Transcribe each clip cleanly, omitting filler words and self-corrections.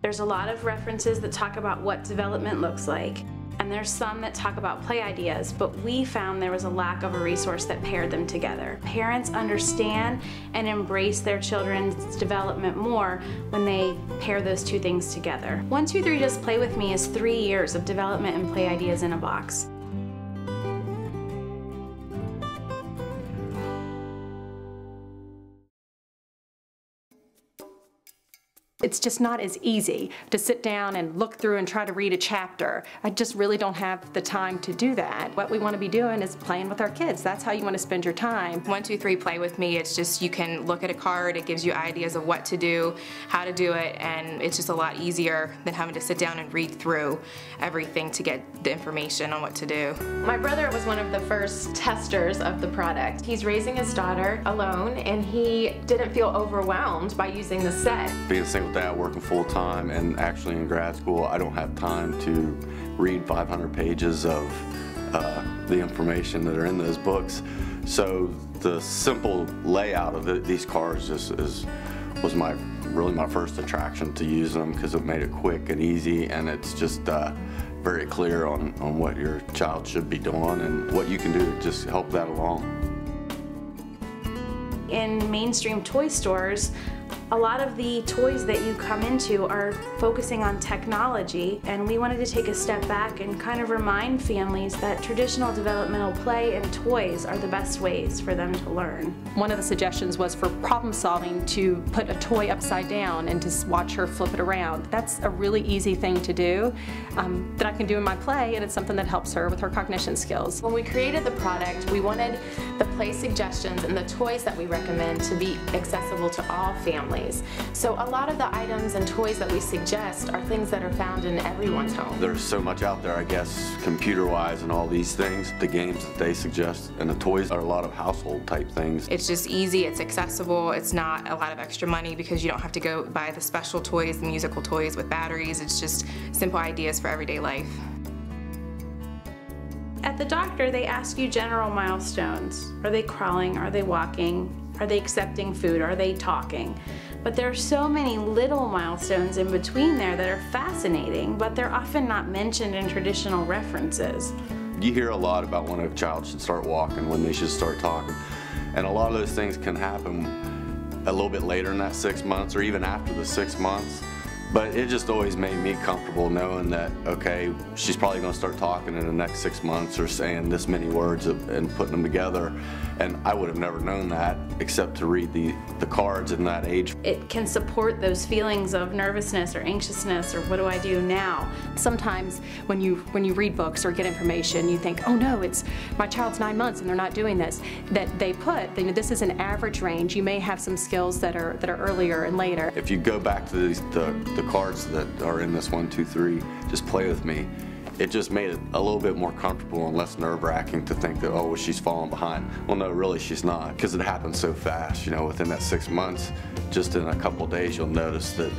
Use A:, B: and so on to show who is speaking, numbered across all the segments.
A: There's a lot of references that talk about what development looks like, and there's some that talk about play ideas, but we found there was a lack of a resource that paired them together. Parents understand and embrace their children's development more when they pair those two things together. 1, 2, 3 Just Play With Me is 3 years of development and play ideas in a box.
B: It's just not as easy to sit down and look through and try to read a chapter. I just really don't have the time to do that. What we want to be doing is playing with our kids. That's how you want to spend your time.
C: 1, 2, 3 Play With Me, it's just you can look at a card, it gives you ideas of what to do, how to do it, and it's just a lot easier than having to sit down and read through everything to get the information on what to do.
D: My brother was one of the first testers of the product. He's raising his daughter alone, and he didn't feel overwhelmed by using the set.
E: Being a single dad working full-time and actually in grad school, I don't have time to read 500 pages of the information that are in those books. So the simple layout of these cards was really my first attraction to use them, because it made it quick and easy, and it's just very clear on what your child should be doing and what you can do to just help that along.
A: In mainstream toy stores, a lot of the toys that you come into are focusing on technology, and we wanted to take a step back and kind of remind families that traditional developmental play and toys are the best ways for them to learn.
B: One of the suggestions was for problem solving to put a toy upside down and to watch her flip it around. That's a really easy thing to do that I can do in my play, and it's something that helps her with her cognition skills.
D: When we created the product, we wanted the play suggestions and the toys that we recommend to be accessible to all families. So a lot of the items and toys that we suggest are things that are found in everyone's home.
E: There's so much out there, I guess, computer-wise and all these things. The games that they suggest and the toys are a lot of household type things.
C: It's just easy, it's accessible, it's not a lot of extra money because you don't have to go buy the special toys, the musical toys with batteries. It's just simple ideas for everyday life.
A: At the doctor, they ask you general milestones. Are they crawling? Are they walking? Are they accepting food? Are they talking? But there are so many little milestones in between there that are fascinating, but they're often not mentioned in traditional references.
E: You hear a lot about when a child should start walking, when they should start talking, and a lot of those things can happen a little bit later in that 6 months or even after the 6 months. But it just always made me comfortable knowing that, okay, she's probably going to start talking in the next 6 months or saying this many words and putting them together. And I would have never known that except to read the cards in that age.
A: It can support those feelings of nervousness or anxiousness or what do I do now?
B: Sometimes when you read books or get information, you think, oh no, it's my child's 9 months and they're not doing this. That they put, this is an average range. You may have some skills that are earlier and later.
E: If you go back to the cards that are in this 1, 2, 3, Just Play With Me, it just made it a little bit more comfortable and less nerve-wracking to think that, oh, well, she's falling behind. Well, no, really she's not, because it happens so fast. You know, within that 6 months, just in a couple of days, you'll notice that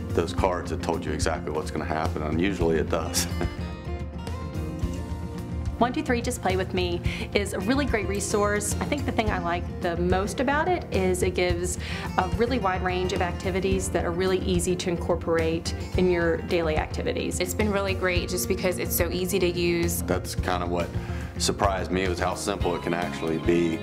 E: those cards have told you exactly what's going to happen, and usually it does.
B: 1, 2, 3 Just Play With Me is a really great resource. I think the thing I like the most about it is it gives a really wide range of activities that are really easy to incorporate in your daily activities.
C: It's been really great just because it's so easy to use.
E: That's kind of what surprised me, was how simple it can actually be.